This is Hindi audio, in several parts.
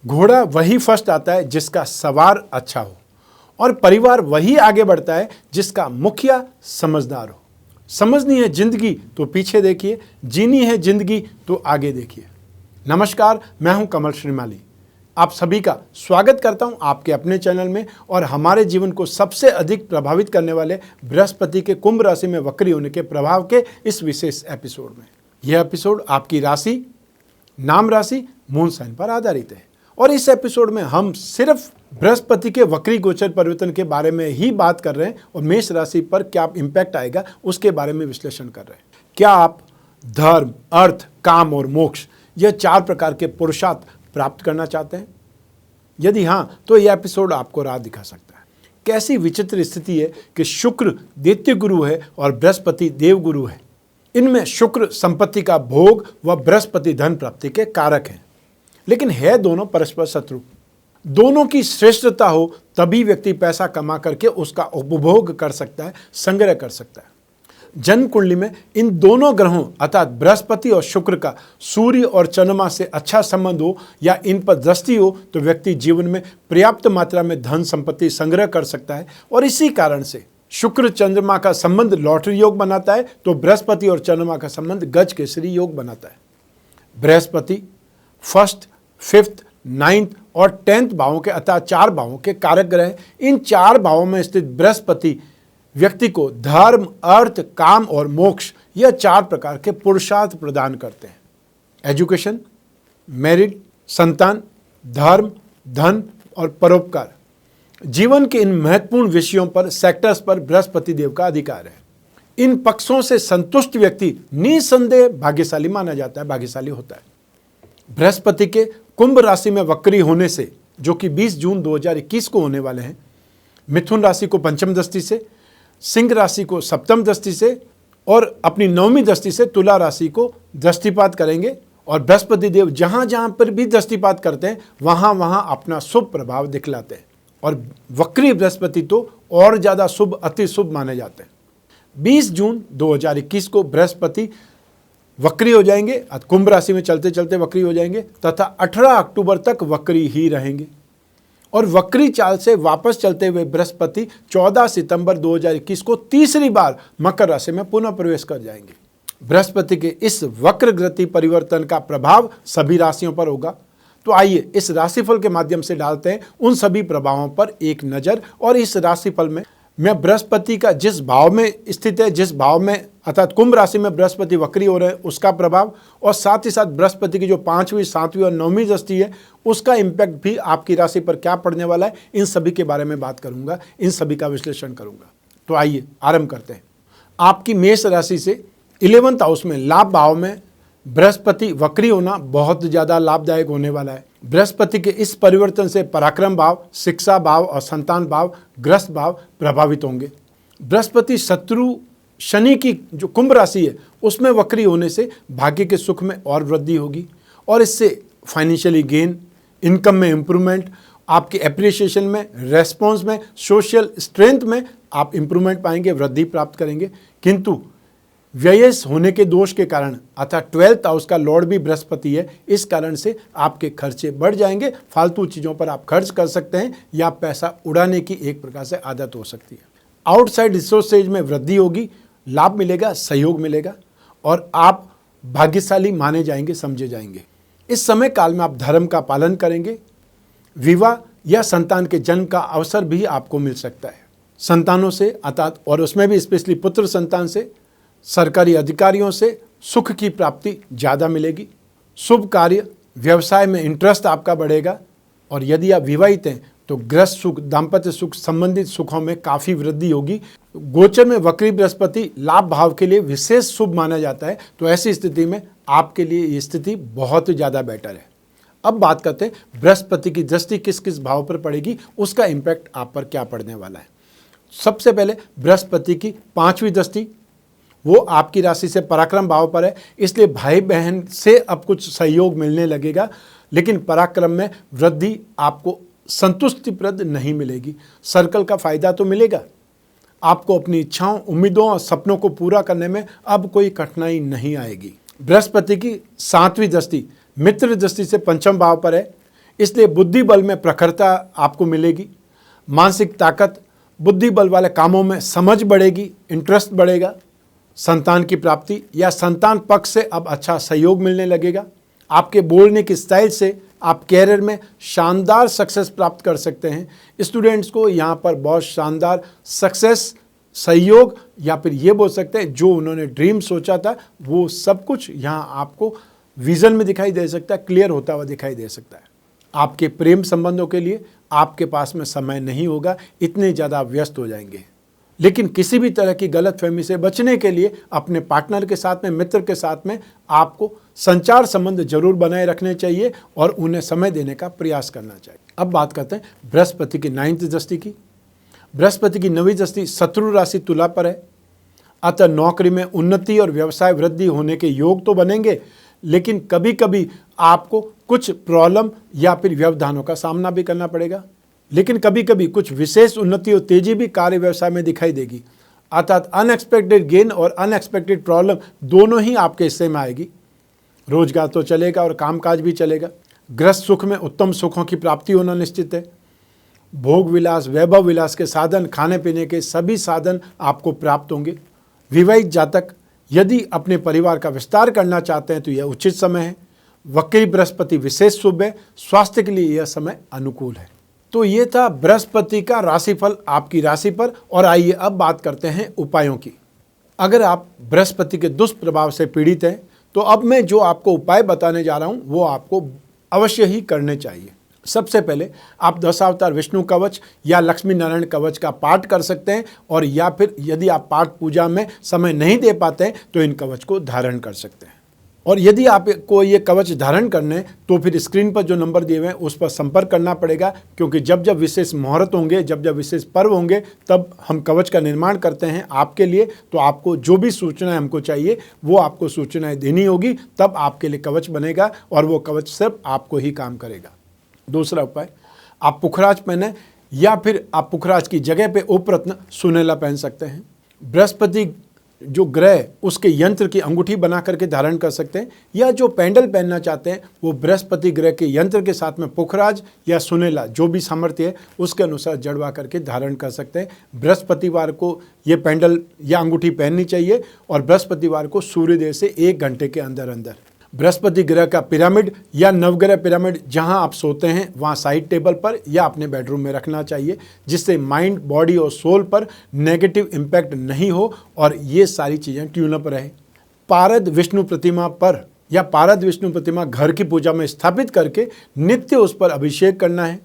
घोड़ा वही फर्स्ट आता है जिसका सवार अच्छा हो, और परिवार वही आगे बढ़ता है जिसका मुखिया समझदार हो। समझनी है जिंदगी तो पीछे देखिए, जीनी है जिंदगी तो आगे देखिए। नमस्कार, मैं हूं कमल श्रीमाली। आप सभी का स्वागत करता हूं आपके अपने चैनल में और हमारे जीवन को सबसे अधिक प्रभावित करने वाले बृहस्पति के कुंभ राशि में वक्री होने के प्रभाव के इस विशेष एपिसोड में। यह एपिसोड आपकी राशि, नाम राशि, मून साइन पर आधारित है और इस एपिसोड में हम सिर्फ बृहस्पति के वक्री गोचर परिवर्तन के बारे में ही बात कर रहे हैं और मेष राशि पर क्या इम्पैक्ट आएगा उसके बारे में विश्लेषण कर रहे हैं। क्या आप धर्म, अर्थ, काम और मोक्ष यह 4 प्रकार के पुरुषार्थ प्राप्त करना चाहते हैं? यदि हाँ, तो यह एपिसोड आपको राह दिखा सकता है। कैसी विचित्र स्थिति है कि शुक्र दैत्य गुरु है और बृहस्पति देव गुरु है। इनमें शुक्र संपत्ति का भोग व बृहस्पति धन प्राप्ति के कारक हैं, लेकिन है दोनों परस्पर शत्रु। दोनों की श्रेष्ठता हो तभी व्यक्ति पैसा कमा करके उसका उपभोग कर सकता है, संग्रह कर सकता है। जन्म कुंडली में इन दोनों ग्रहों अर्थात बृहस्पति और शुक्र का सूर्य और चंद्रमा से अच्छा संबंध हो या इन पर दृष्टि हो तो व्यक्ति जीवन में पर्याप्त मात्रा में धन संपत्ति संग्रह कर सकता है। और इसी कारण से शुक्र चंद्रमा का संबंध लॉटरी योग बनाता है तो बृहस्पति और चंद्रमा का संबंध गज केसरी योग बनाता है। बृहस्पति फर्स्ट, फिफ्थ, 9th और 10th भावों के अर्थात 4 भावों के कारक ग्रह हैं। इन 4 भावों में स्थित बृहस्पति व्यक्ति को धर्म, अर्थ, काम और मोक्ष यह 4 प्रकार के पुरुषार्थ प्रदान करते हैं। एजुकेशन, मैरिड, संतान, धर्म, धन और परोपकार। जीवन के इन महत्वपूर्ण विषयों पर, सेक्टर्स पर बृहस्पति देव का अधिकार है। इन पक्षों से संतुष्ट व्यक्ति निसंदेह भाग्यशाली माना जाता है, भाग्यशाली होता है। बृहस्पति के कुंभ राशि में वक्री होने से, जो कि 20 जून 2021 को होने वाले हैं, मिथुन राशि को पंचम दृष्टि से, सिंह राशि को सप्तम दृष्टि से और अपनी 9वीं दृष्टि से तुला राशि को दृष्टिपात करेंगे। और बृहस्पति देव जहां जहां पर भी दृष्टिपात करते हैं वहां वहां अपना शुभ प्रभाव दिखलाते हैं और वक्री बृहस्पति तो और ज्यादा शुभ, अति शुभ माने जाते हैं। 20 जून 2021 को बृहस्पति वक्री हो जाएंगे, कुंभ राशि में चलते चलते वक्री हो जाएंगे तथा 18 अक्टूबर तक वक्री ही रहेंगे। और वक्री चाल से वापस चलते हुए बृहस्पति 14 सितंबर 2021 को तीसरी बार मकर राशि में पुनः प्रवेश कर जाएंगे। बृहस्पति के इस वक्र गति परिवर्तन का प्रभाव सभी राशियों पर होगा। तो आइए इस राशिफल के माध्यम से डालते हैं उन सभी प्रभावों पर एक नज़र। और इस राशिफल में मैं बृहस्पति का जिस भाव में स्थित है, जिस भाव में अर्थात कुंभ राशि में बृहस्पति वक्री हो रहे हैं उसका प्रभाव, और साथ ही साथ बृहस्पति की जो 5वीं, 7वीं और 9वीं दृष्टि है उसका इम्पैक्ट भी आपकी राशि पर क्या पड़ने वाला है, इन सभी के बारे में बात करूंगा, इन सभी का विश्लेषण करूंगा। तो आइए आरंभ करते हैं। आपकी मेष राशि से 11th हाउस में लाभ भाव में बृहस्पति वक्री होना बहुत ज़्यादा लाभदायक होने वाला है। बृहस्पति के इस परिवर्तन से पराक्रम भाव, शिक्षा भाव और संतान भाव, ग्रस्त भाव प्रभावित होंगे। बृहस्पति शत्रु शनि की जो कुंभ राशि है उसमें वक्री होने से भाग्य के सुख में और वृद्धि होगी और इससे फाइनेंशियली गेन, इनकम में इम्प्रूवमेंट, आपके एप्रिसिएशन में, रेस्पॉन्स में, सोशल स्ट्रेंथ में आप इम्प्रूवमेंट पाएंगे, वृद्धि प्राप्त करेंगे। किंतु व्ययस होने के दोष के कारण अर्थात 12th हाउस का लॉर्ड भी बृहस्पति है, इस कारण से आपके खर्चे बढ़ जाएंगे। फालतू चीज़ों पर आप खर्च कर सकते हैं या पैसा उड़ाने की एक प्रकार से आदत हो सकती है। आउटसाइड रिसोर्सेज में वृद्धि होगी, लाभ मिलेगा, सहयोग मिलेगा और आप भाग्यशाली माने जाएंगे, समझे जाएंगे। इस समय काल में आप धर्म का पालन करेंगे। विवाह या संतान के जन्म का अवसर भी आपको मिल सकता है। संतानों से अर्थात और उसमें भी स्पेशली पुत्र संतान से, सरकारी अधिकारियों से सुख की प्राप्ति ज़्यादा मिलेगी। शुभ कार्य, व्यवसाय में इंटरेस्ट आपका बढ़ेगा और यदि आप विवाहित हैं तो गृहस्थ सुख, दाम्पत्य सुख संबंधित सुखों में काफ़ी वृद्धि होगी। गोचर में वक्री बृहस्पति लाभ भाव के लिए विशेष शुभ माना जाता है, तो ऐसी स्थिति में आपके लिए ये स्थिति बहुत ज़्यादा बेटर है। अब बात करते हैं बृहस्पति की दृष्टि किस किस भाव पर पड़ेगी, उसका इम्पैक्ट आप पर क्या पड़ने वाला है। सबसे पहले बृहस्पति की 5वीं दृष्टि वो आपकी राशि से पराक्रम भाव पर है, इसलिए भाई बहन से अब कुछ सहयोग मिलने लगेगा, लेकिन पराक्रम में वृद्धि आपको संतुष्टिप्रद नहीं मिलेगी। सर्कल का फायदा तो मिलेगा, आपको अपनी इच्छाओं, उम्मीदों और सपनों को पूरा करने में अब कोई कठिनाई नहीं आएगी। बृहस्पति की 7वीं दृष्टि मित्र दृष्टि से पंचम भाव पर है, इसलिए बुद्धि बल में प्रखरता आपको मिलेगी, मानसिक ताकत, बुद्धि बल वाले कामों में समझ बढ़ेगी, इंटरेस्ट बढ़ेगा। संतान की प्राप्ति या संतान पक्ष से अब अच्छा सहयोग मिलने लगेगा। आपके बोलने की स्टाइल से आप कैरियर में शानदार सक्सेस प्राप्त कर सकते हैं। स्टूडेंट्स को यहाँ पर बहुत शानदार सक्सेस, सहयोग, या फिर ये बोल सकते हैं जो उन्होंने ड्रीम सोचा था वो सब कुछ यहाँ आपको विजन में दिखाई दे सकता है, क्लियर होता हुआ दिखाई दे सकता है। आपके प्रेम संबंधों के लिए आपके पास में समय नहीं होगा, इतने ज़्यादा व्यस्त हो जाएंगे। लेकिन किसी भी तरह की गलतफहमी से बचने के लिए अपने पार्टनर के साथ में, मित्र के साथ में आपको संचार संबंध जरूर बनाए रखने चाहिए और उन्हें समय देने का प्रयास करना चाहिए। अब बात करते हैं बृहस्पति की 9th दृष्टि की। बृहस्पति की 9वीं दृष्टि शत्रु राशि तुला पर है, अतः नौकरी में उन्नति और व्यवसाय वृद्धि होने के योग तो बनेंगे, लेकिन कभी कभी आपको कुछ प्रॉब्लम या फिर व्यवधानों का सामना भी करना पड़ेगा। लेकिन कभी कभी कुछ विशेष उन्नति और तेजी भी कार्य व्यवसाय में दिखाई देगी, अर्थात अनएक्सपेक्टेड गेन और अनएक्सपेक्टेड प्रॉब्लम दोनों ही आपके हिस्से में आएगी। रोजगार तो चलेगा और कामकाज भी चलेगा। गृहस्थ सुख में उत्तम सुखों की प्राप्ति होना निश्चित है। भोग विलास, वैभव विलास के साधन, खाने पीने के सभी साधन आपको प्राप्त होंगे। विवाहित जातक यदि अपने परिवार का विस्तार करना चाहते हैं तो यह उचित समय है। वक्री बृहस्पति विशेष शुभ है, स्वास्थ्य के लिए यह समय अनुकूल है। तो ये था बृहस्पति का राशिफल आपकी राशि पर। और आइए अब बात करते हैं उपायों की। अगर आप बृहस्पति के दुष्प्रभाव से पीड़ित हैं तो अब मैं जो आपको उपाय बताने जा रहा हूँ वो आपको अवश्य ही करने चाहिए। सबसे पहले आप 10 अवतार विष्णु कवच या लक्ष्मी नारायण कवच का पाठ कर सकते हैं, और या फिर यदि आप पाठ पूजा में समय नहीं दे पाते हैं तो इन कवच को धारण कर सकते हैं। और यदि आपको ये कवच धारण करने तो फिर स्क्रीन पर जो नंबर दिए हुए हैं उस पर संपर्क करना पड़ेगा, क्योंकि जब जब विशेष मुहूर्त होंगे, जब जब विशेष पर्व होंगे, तब हम कवच का निर्माण करते हैं आपके लिए। तो आपको जो भी सूचनाएं हमको चाहिए वो आपको सूचनाएं देनी होगी, तब आपके लिए कवच बनेगा और वो कवच सिर्फ आपको ही काम करेगा। दूसरा उपाय, आप पुखराज पहने या फिर आप पुखराज की जगह पे उपरत्न सुनेला पहन सकते हैं। बृहस्पति जो ग्रह उसके यंत्र की अंगूठी बना करके धारण कर सकते हैं, या जो पेंडल पहनना चाहते हैं वो बृहस्पति ग्रह के यंत्र के साथ में पुखराज या सुनेला जो भी सामर्थ्य है उसके अनुसार जड़वा करके धारण कर सकते हैं। बृहस्पतिवार को ये पेंडल या अंगूठी पहननी चाहिए और बृहस्पतिवार को सूर्योदय से 1 घंटे के अंदर अंदर। बृहस्पति ग्रह का पिरामिड या नवग्रह पिरामिड जहां आप सोते हैं वहां साइड टेबल पर या अपने बेडरूम में रखना चाहिए, जिससे माइंड, बॉडी और सोल पर नेगेटिव इम्पैक्ट नहीं हो और ये सारी चीज़ें ट्यून अप रहे। पारद विष्णु प्रतिमा पर या पारद विष्णु प्रतिमा घर की पूजा में स्थापित करके नित्य उस पर अभिषेक करना है।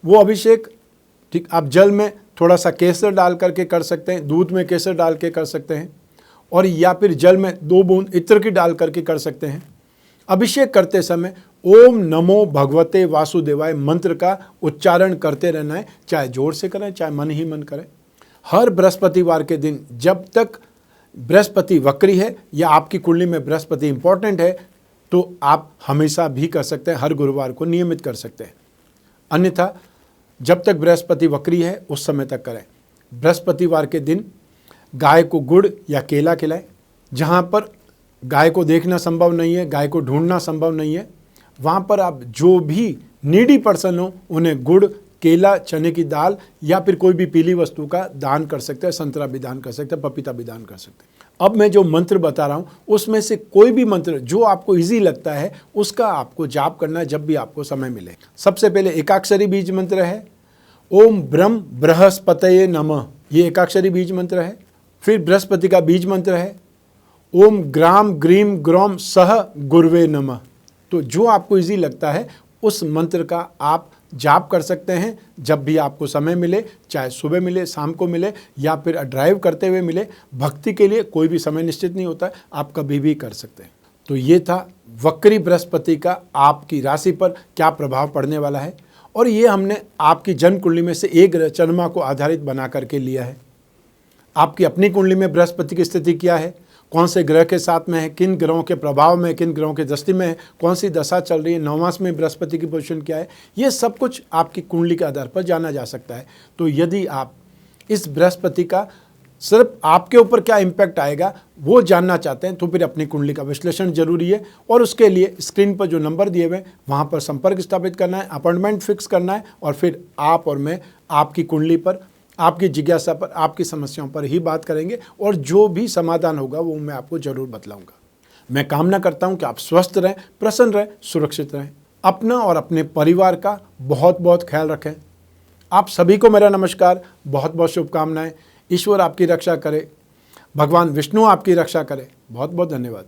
वो अभिषेक ठीक आप जल में थोड़ा सा केसर डाल करके कर सकते हैं, दूध में केसर डाल के कर सकते हैं, और या फिर जल में 2 बूंद इत्र की डाल करके कर सकते हैं। अभिषेक करते समय ओम नमो भगवते वासुदेवाय मंत्र का उच्चारण करते रहना है, चाहे जोर से करें चाहे मन ही मन करें। हर बृहस्पतिवार के दिन जब तक बृहस्पति वक्री है या आपकी कुंडली में बृहस्पति इंपॉर्टेंट है तो आप हमेशा भी कर सकते हैं, हर गुरुवार को नियमित कर सकते हैं। अन्यथा जब तक बृहस्पति वक्री है उस समय तक करें। बृहस्पतिवार के दिन गाय को गुड़ या केला खिलाएं। जहाँ पर गाय को देखना संभव नहीं है, गाय को ढूंढना संभव नहीं है, वहाँ पर आप जो भी नीडी पर्सन हो उन्हें गुड़, केला, चने की दाल या फिर कोई भी पीली वस्तु का दान कर सकते हैं। संतरा भी दान कर सकते हैं, पपीता भी दान कर सकते हैं। अब मैं जो मंत्र बता रहा हूँ उसमें से कोई भी मंत्र जो आपको इजी लगता है उसका आपको जाप करना है जब भी आपको समय मिले। सबसे पहले एकाक्षरी बीज मंत्र है ओम ब्रह्म बृहस्पतये नमः, ये एकाक्षरी बीज मंत्र है। फिर बृहस्पति का बीज मंत्र है ओम ग्राम ग्रीम ग्रोम सह गुरवे नमः। तो जो आपको इजी लगता है उस मंत्र का आप जाप कर सकते हैं जब भी आपको समय मिले, चाहे सुबह मिले, शाम को मिले या फिर ड्राइव करते हुए मिले। भक्ति के लिए कोई भी समय निश्चित नहीं होता है, आप कभी भी कर सकते हैं। तो ये था वक्री बृहस्पति का आपकी राशि पर क्या प्रभाव पड़ने वाला है, और ये हमने आपकी जन्म कुंडली में से एक ग्रह चंद्रमा को आधारित बना करके लिया है। आपकी अपनी कुंडली में बृहस्पति की स्थिति क्या है, कौन से ग्रह के साथ में है, किन ग्रहों के प्रभाव में, किन ग्रहों के दृष्टि में है, कौन सी दशा चल रही है, नवमास में बृहस्पति की पोजीशन क्या है, ये सब कुछ आपकी कुंडली के आधार पर जाना जा सकता है। तो यदि आप इस बृहस्पति का सिर्फ आपके ऊपर क्या इम्पैक्ट आएगा वो जानना चाहते हैं तो फिर अपनी कुंडली का विश्लेषण जरूरी है। और उसके लिए स्क्रीन पर जो नंबर दिए हुए हैं वहाँ पर संपर्क स्थापित करना है, अपॉइंटमेंट फिक्स करना है और फिर आप और मैं आपकी कुंडली पर, आपकी जिज्ञासा पर, आपकी समस्याओं पर ही बात करेंगे और जो भी समाधान होगा वो मैं आपको जरूर बतलाऊंगा। मैं कामना करता हूं कि आप स्वस्थ रहें, प्रसन्न रहें, सुरक्षित रहें। अपना और अपने परिवार का बहुत बहुत ख्याल रखें। आप सभी को मेरा नमस्कार, बहुत बहुत शुभकामनाएं। ईश्वर आपकी रक्षा करे, भगवान विष्णु आपकी रक्षा करे। बहुत बहुत धन्यवाद।